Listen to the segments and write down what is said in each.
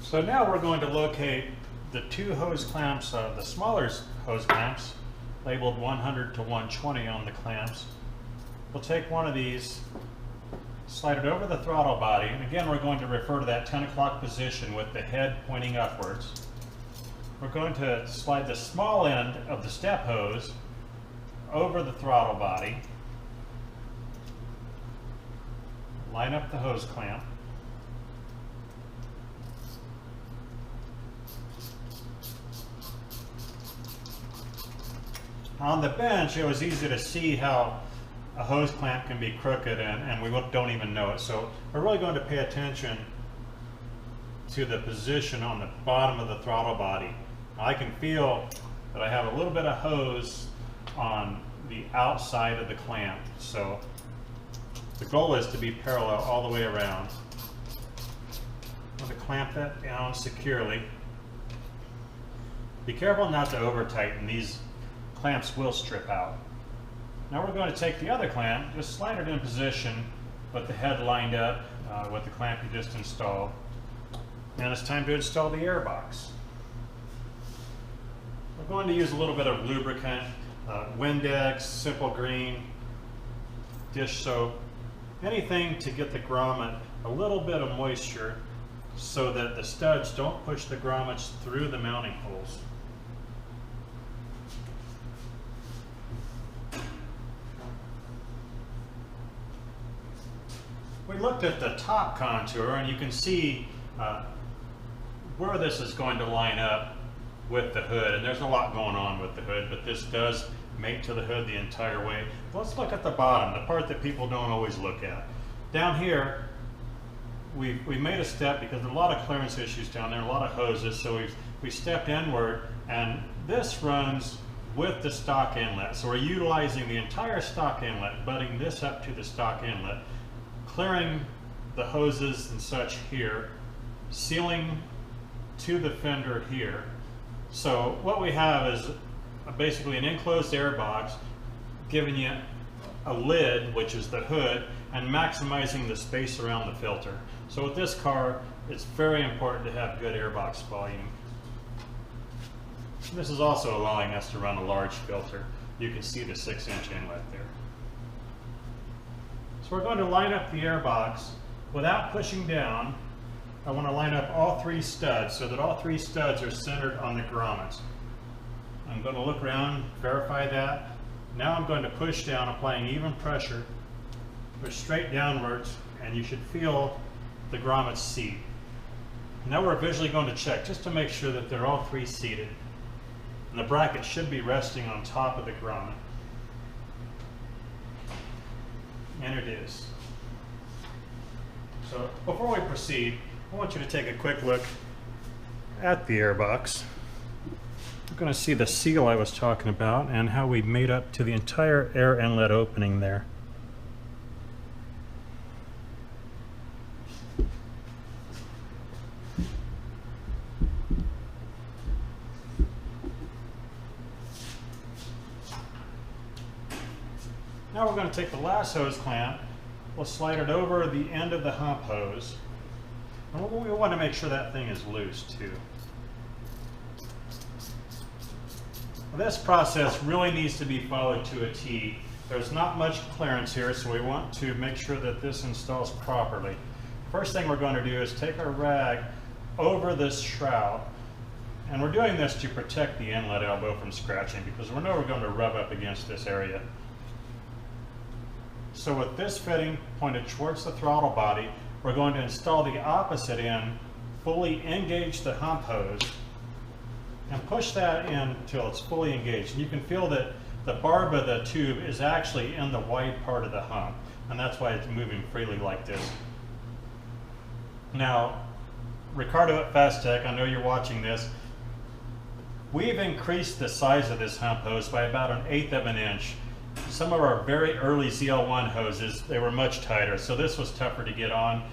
So now we're going to locate the two hose clamps, the smaller hose clamps, labeled 100 to 120 on the clamps. We'll take one of these, slide it over the throttle body, and again we're going to refer to that 10 o'clock position with the head pointing upwards. We're going to slide the small end of the step hose over the throttle body, line up the hose clamp, on the bench it was easy to see how a hose clamp can be crooked and we don't even know it. So we're really going to pay attention to the position on the bottom of the throttle body. Now I can feel that I have a little bit of hose on the outside of the clamp. So the goal is to be parallel all the way around. I'm going to clamp that down securely. Be careful not to over tighten. These clamps will strip out. Now we're going to take the other clamp, just slide it in position with the head lined up with the clamp you just installed. And it's time to install the air box. We're going to use a little bit of lubricant, Windex, Simple Green, dish soap, anything to get the grommet a little bit of moisture so that the studs don't push the grommets through the mounting holes. We looked at the top contour and you can see where this is going to line up with the hood, and there's a lot going on with the hood, but this does mate to the hood the entire way. Let's look at the bottom, the part that people don't always look at. Down here we made a step because there's a lot of clearance issues down there, a lot of hoses, so we stepped inward, and this runs with the stock inlet. So we're utilizing the entire stock inlet, butting this up to the stock inlet, clearing the hoses and such here, sealing to the fender here. So what we have is basically an enclosed air box giving you a lid, which is the hood, and maximizing the space around the filter. So with this car, it's very important to have good airbox volume. This is also allowing us to run a large filter. You can see the 6-inch inlet there. So we're going to line up the air box without pushing down. I want to line up all three studs so that all three studs are centered on the grommets. I'm going to look around, verify that. Now I'm going to push down, applying even pressure. Push straight downwards, and you should feel the grommets seat. Now we're visually going to check just to make sure that they're all three seated. And the bracket should be resting on top of the grommet. And it is. So before we proceed, I want you to take a quick look at the airbox. You're going to see the seal I was talking about and how we made up to the entire air inlet opening there. Now we're going to take the last hose clamp, we'll slide it over the end of the hump hose, and we want to make sure that thing is loose too. This process really needs to be followed to a T. There's not much clearance here, so we want to make sure that this installs properly. First thing we're going to do is take our rag over this shroud, and we're doing this to protect the inlet elbow from scratching because we know we're going to rub up against this area. So with this fitting pointed towards the throttle body, we're going to install the opposite end, fully engage the hump hose, and push that in until it's fully engaged. And you can feel that the barb of the tube is actually in the wide part of the hump, and that's why it's moving freely like this. Now, Ricardo at Fast Tech, I know you're watching this. We've increased the size of this hump hose by about 1/8 of an inch. Some of our very early ZL1 hoses, they were much tighter, so this was tougher to get on.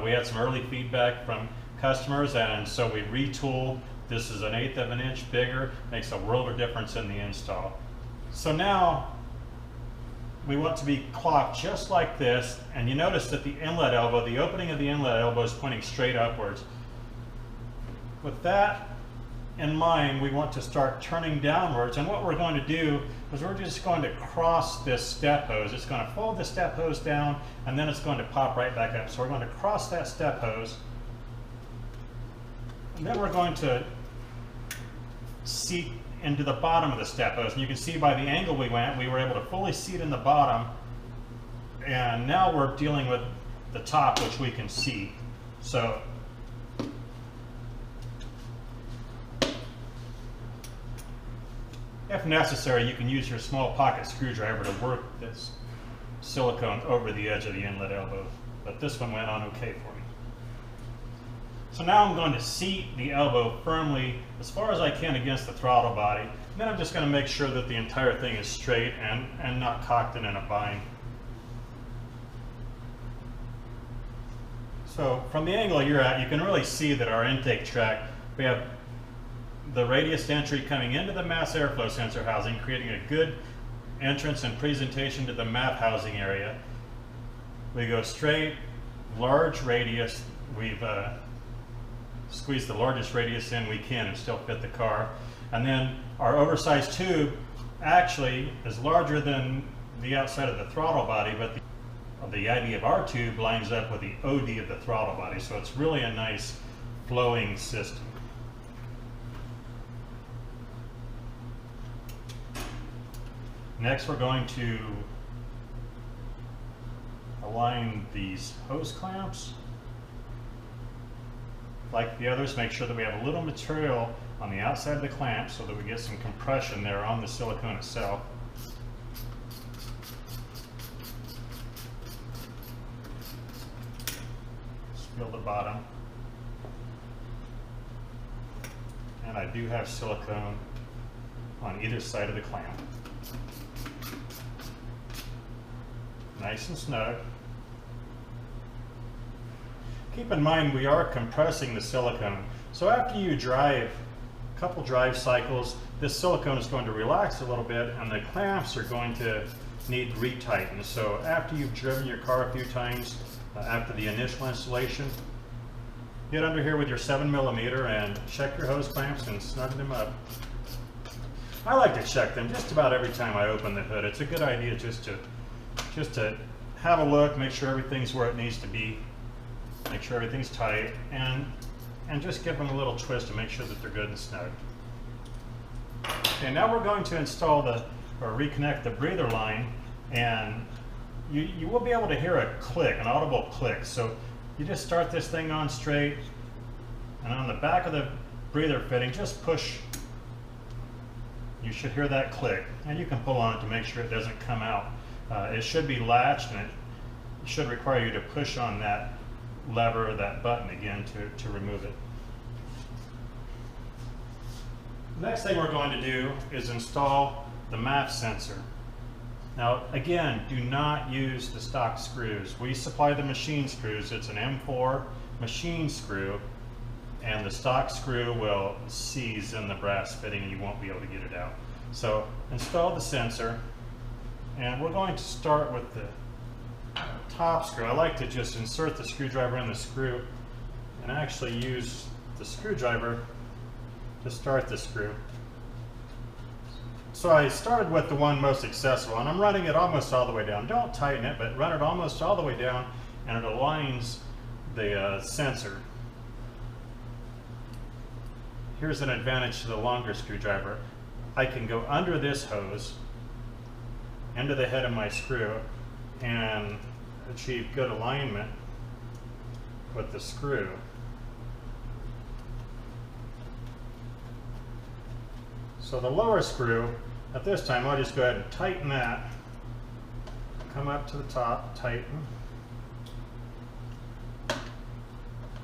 We had some early feedback from customers, and so we retooled. This is 1/8 of an inch bigger, makes a world of difference in the install. So now we want to be clocked just like this, and you notice that the inlet elbow, the opening of the inlet elbow is pointing straight upwards. with that in mind, we want to start turning downwards, and what we're going to do is we're just going to cross this step hose. It's going to fold the step hose down, and then it's going to pop right back up. So we're going to cross that step hose, and then we're going to seat into the bottom of the step hose. And you can see by the angle we went, we were able to fully seat in the bottom, and now we're dealing with the top, which we can see. So if necessary, you can use your small pocket screwdriver to work this silicone over the edge of the inlet elbow, but this one went on okay for me. So now I'm going to seat the elbow firmly as far as I can against the throttle body. And then I'm just going to make sure that the entire thing is straight and not cocked and in a bind. So from the angle you're at, you can really see that our intake track, we have the radius entry coming into the mass airflow sensor housing, creating a good entrance and presentation to the MAP housing area. We go straight, large radius. We've squeezed the largest radius in we can and still fit the car. And then our oversized tube actually is larger than the outside of the throttle body, but the ID of our tube lines up with the OD of the throttle body. So it's really a nice flowing system. Next, we're going to align these hose clamps. Like the others, make sure that we have a little material on the outside of the clamp so that we get some compression there on the silicone itself. Just feel the bottom. And I do have silicone on either side of the clamp. Nice and snug. Keep in mind we are compressing the silicone. So after you drive a couple drive cycles, this silicone is going to relax a little bit and the clamps are going to need retighten. So after you've driven your car a few times, after the initial installation, get under here with your 7mm and check your hose clamps and snug them up. I like to check them just about every time I open the hood. It's a good idea just to have a look, make sure everything's where it needs to be, make sure everything's tight, and just give them a little twist to make sure that they're good and snug. Okay, now we're going to install or reconnect the breather line, and you will be able to hear a click, an audible click. So you just start this thing on straight, and on the back of the breather fitting, just push. You should hear that click, and you can pull on it to make sure it doesn't come out. It should be latched, and it should require you to push on that lever or that button again to remove it. The next thing we're going to do is install the MAP sensor. Now again, do not use the stock screws. We supply the machine screws. It's an M4 machine screw, and the stock screw will seize in the brass fitting and you won't be able to get it out. So install the sensor, and we're going to start with the top screw. I like to just insert the screwdriver in the screw and actually use the screwdriver to start the screw. So I started with the one most accessible, and I'm running it almost all the way down. Don't tighten it, but run it almost all the way down, and it aligns the sensor. Here's an advantage to the longer screwdriver. I can go under this hose into the head of my screw and achieve good alignment with the screw. So the lower screw, at this time I'll just go ahead and tighten that, come up to the top, tighten,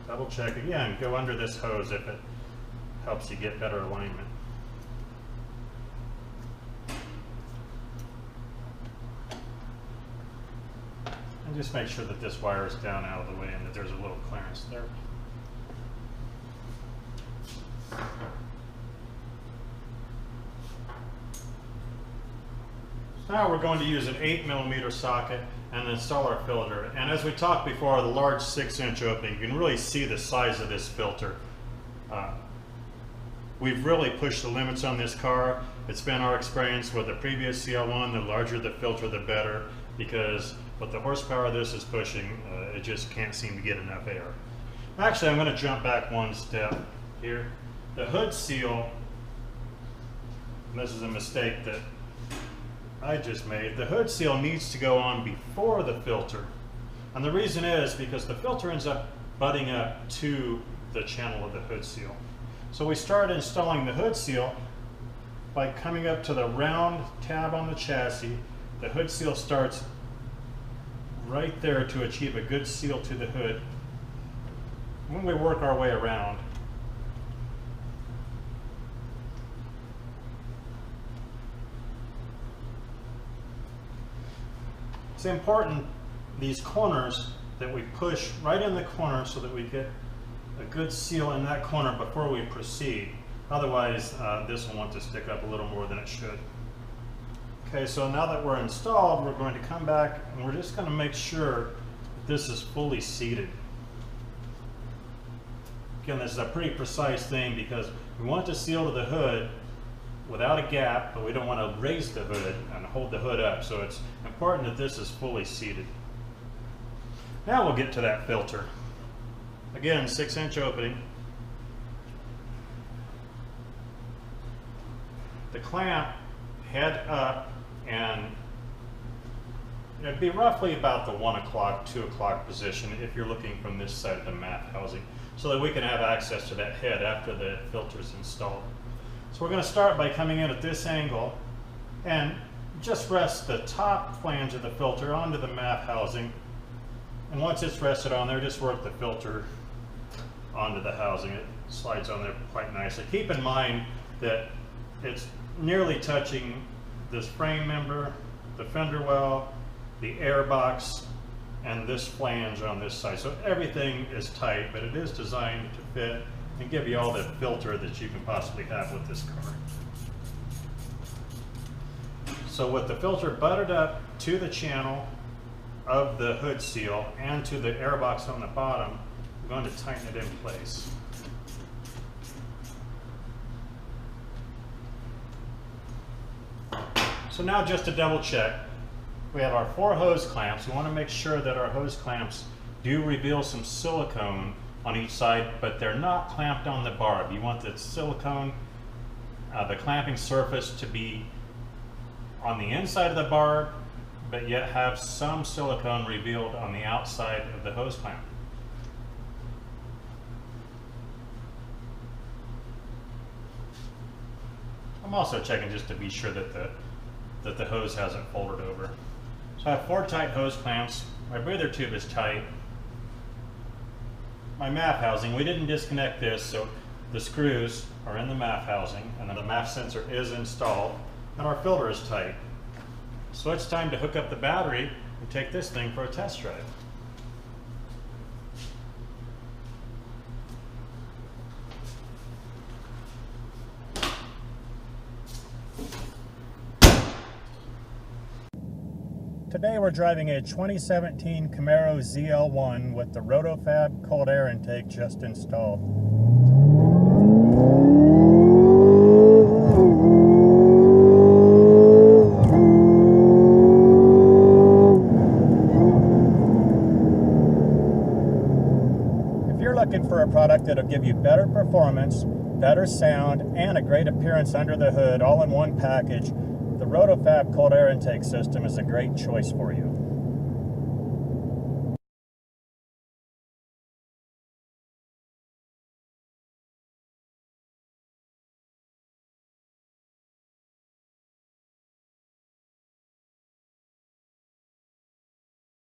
double check again, go under this hose if it helps you get better alignment. And just make sure that this wire is down out of the way and that there's a little clearance there. Now we're going to use an 8mm socket and install our filter. And as we talked before, the large 6-inch opening, you can really see the size of this filter. We've really pushed the limits on this car. It's been our experience with the previous ZL1, the larger the filter, the better, because with the horsepower this is pushing, it just can't seem to get enough air. Actually, I'm going to jump back one step here. The hood seal, and this is a mistake that I just made, the hood seal needs to go on before the filter. And the reason is because the filter ends up butting up to the channel of the hood seal. So we start installing the hood seal by coming up to the round tab on the chassis. The hood seal starts right there to achieve a good seal to the hood. When we work our way around, it's important, these corners, that we push right in the corner so that we get a good seal in that corner before we proceed. Otherwise, this will want to stick up a little more than it should. Okay, so now that we're installed, we're going to come back and we're just going to make sure that this is fully seated. Again, this is a pretty precise thing because we want to seal to the hood without a gap, but we don't want to raise the hood and hold the hood up. So it's important that this is fully seated. Now we'll get to that filter. Again, 6-inch opening. The clamp head up, and it'd be roughly about the 1 o'clock, 2 o'clock position if you're looking from this side of the map housing, so that we can have access to that head after the filter is installed. So we're going to start by coming in at this angle and just rest the top flange of the filter onto the map housing. And once it's rested on there, just work the filter onto the housing. It slides on there quite nicely. Keep in mind that it's nearly touching this frame member, the fender well, the air box, and this flange on this side. So everything is tight, but it is designed to fit and give you all the filter that you can possibly have with this car. So with the filter buttered up to the channel of the hood seal and to the air box on the bottom, we're going to tighten it in place. So now, just to double check, we have our 4 hose clamps. We want to make sure that our hose clamps do reveal some silicone on each side, but they're not clamped on the barb. You want the silicone, the clamping surface, to be on the inside of the barb, but yet have some silicone revealed on the outside of the hose clamp. I'm also checking just to be sure that the hose hasn't folded over. So I have 4 tight hose clamps. My breather tube is tight. My MAF housing, we didn't disconnect this, so the screws are in the MAF housing, and then the MAF sensor is installed, and our filter is tight. So it's time to hook up the battery and take this thing for a test drive. Today we're driving a 2017 Camaro ZL1 with the Roto-fab cold air intake just installed. If you're looking for a product that'll give you better performance, better sound, and a great appearance under the hood all in one package, the Roto-fab cold air intake system is a great choice for you.